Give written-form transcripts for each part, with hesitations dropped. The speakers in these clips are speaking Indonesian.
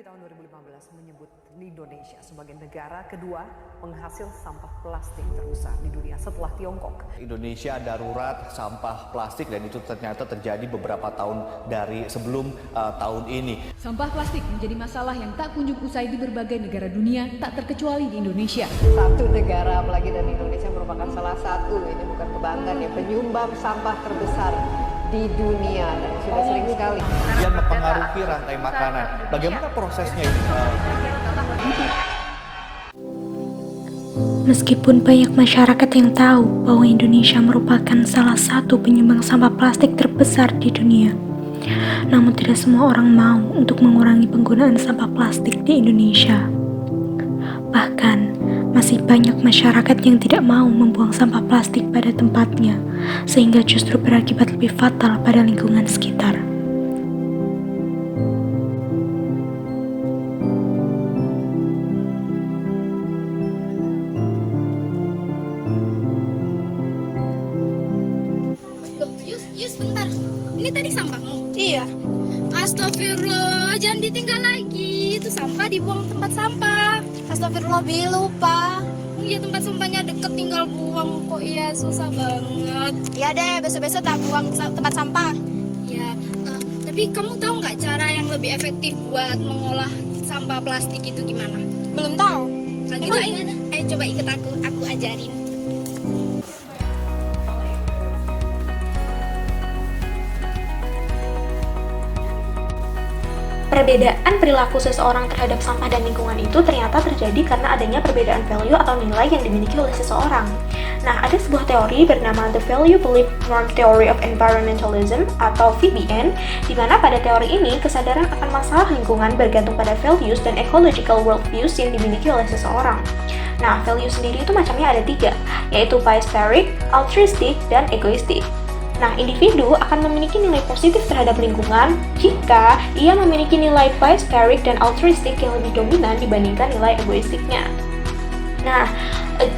tahun 2015 menyebut Indonesia sebagai negara kedua penghasil sampah plastik terbesar di dunia setelah Tiongkok. Indonesia darurat sampah plastik dan itu ternyata terjadi beberapa tahun dari sebelum tahun ini. Sampah plastik menjadi masalah yang tak kunjung usai di berbagai negara dunia, tak terkecuali di Indonesia. Satu negara, apalagi dari Indonesia, merupakan salah satu, ini bukan kebanggaan ya, penyumbang sampah terbesar di dunia dan sudah sering sekali Yang mempengaruhi rantai makanan. Bagaimana prosesnya ini? Meskipun banyak masyarakat yang tahu bahwa Indonesia merupakan salah satu penyumbang sampah plastik terbesar di dunia, namun tidak semua orang mau untuk mengurangi penggunaan sampah plastik di Indonesia. Bahkan, masih banyak masyarakat yang tidak mau membuang sampah plastik pada tempatnya, sehingga justru berakibat lebih fatal pada lingkungan sekitar. Yus, bentar. Ini tadi sampahmu? Iya. Astagfirullah, jangan ditinggal lagi. Itu sampah dibuang tempat sampah. Astagfirullah, Bi, lupa. Iya, tempat sampahnya deket, tinggal buang kok. Iya, susah banget. Iya deh, besok-besok tak buang tempat sampah. Ya, tapi kamu tahu nggak cara yang lebih efektif buat mengolah sampah plastik itu gimana? Belum tahu. Kalau gitu, ayo coba ikut aku ajarin. Perbedaan perilaku seseorang terhadap sampah dan lingkungan itu ternyata terjadi karena adanya perbedaan value atau nilai yang dimiliki oleh seseorang. Nah, ada sebuah teori bernama The Value Belief Norm Theory of Environmentalism atau VBN, di mana pada teori ini kesadaran akan masalah lingkungan bergantung pada values dan ecological worldviews yang dimiliki oleh seseorang. Nah, value sendiri itu macamnya ada 3, yaitu biospheric, altruistic, dan egoistic. Nah, individu akan memiliki nilai positif terhadap lingkungan jika ia memiliki nilai biospheric dan altruistic yang lebih dominan dibandingkan nilai egoistiknya. Nah,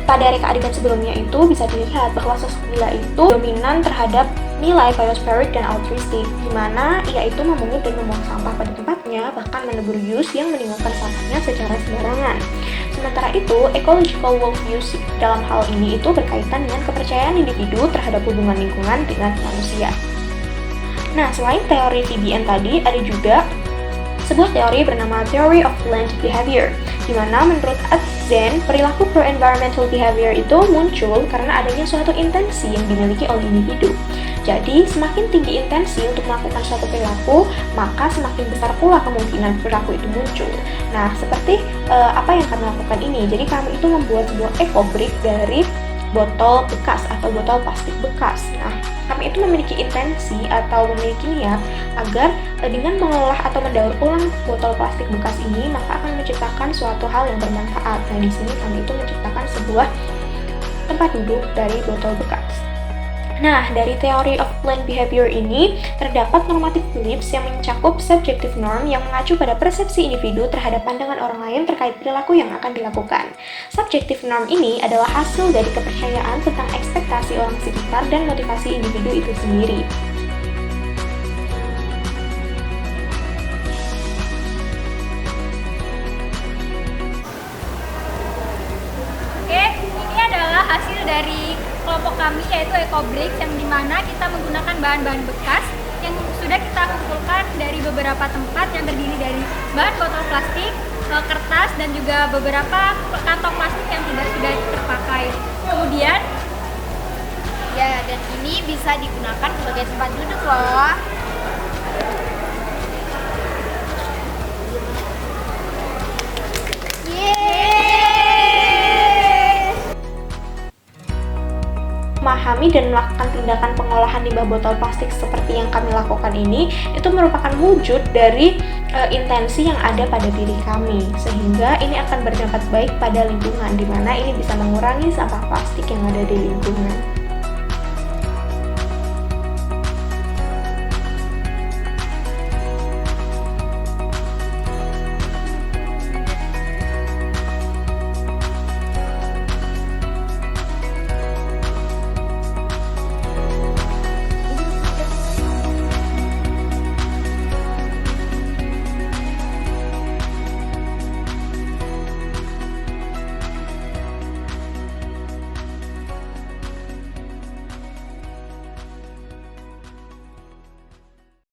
pada reka adegan sebelumnya itu bisa dilihat bahwa sosok Lila itu dominan terhadap nilai biospheric dan altruistic, di mana ia itu memungut dan membuang sampah pada tempatnya, bahkan menegur Yus yang meninggalkan sampahnya secara sembarangan. Sementara itu, ecological worldviews dalam hal ini itu berkaitan dengan kepercayaan individu terhadap hubungan lingkungan dengan manusia. Nah, selain teori VBN tadi, ada juga sebuah teori bernama Theory of Learned Behavior, di mana menurut Atzen, perilaku pro-environmental behavior itu muncul karena adanya suatu intensi yang dimiliki oleh individu. Jadi, semakin tinggi intensi untuk melakukan suatu perilaku, maka semakin besar pula kemungkinan perilaku itu muncul. Nah, seperti apa yang kami lakukan ini. Jadi, kami itu membuat sebuah eco brick dari botol bekas atau botol plastik bekas. Nah, kami itu memiliki intensi atau memiliki niat agar dengan mengolah atau mendaur ulang botol plastik bekas ini, maka akan menciptakan suatu hal yang bermanfaat. Nah, di sini kami itu menciptakan sebuah tempat duduk dari botol bekas. Nah, dari teori of learned behavior ini, terdapat normative beliefs yang mencakup subjective norm yang mengacu pada persepsi individu terhadap pandangan orang lain terkait perilaku yang akan dilakukan. Subjective norm ini adalah hasil dari kepercayaan tentang ekspektasi orang sekitar dan motivasi individu itu sendiri. Oke, ini adalah hasil dari kelompok kami, yaitu EcoBricks, yang dimana kita menggunakan bahan-bahan bekas yang sudah kita kumpulkan dari beberapa tempat yang terdiri dari bahan botol plastik, kertas, dan juga beberapa kantong plastik yang sudah terpakai. Kemudian, Ya, dan ini bisa digunakan sebagai tempat duduk loh. Memahami dan melakukan tindakan pengolahan limbah botol plastik seperti yang kami lakukan ini, itu merupakan wujud dari intensi yang ada pada diri kami, sehingga ini akan berdampak baik pada lingkungan, di mana ini bisa mengurangi sampah plastik yang ada di lingkungan.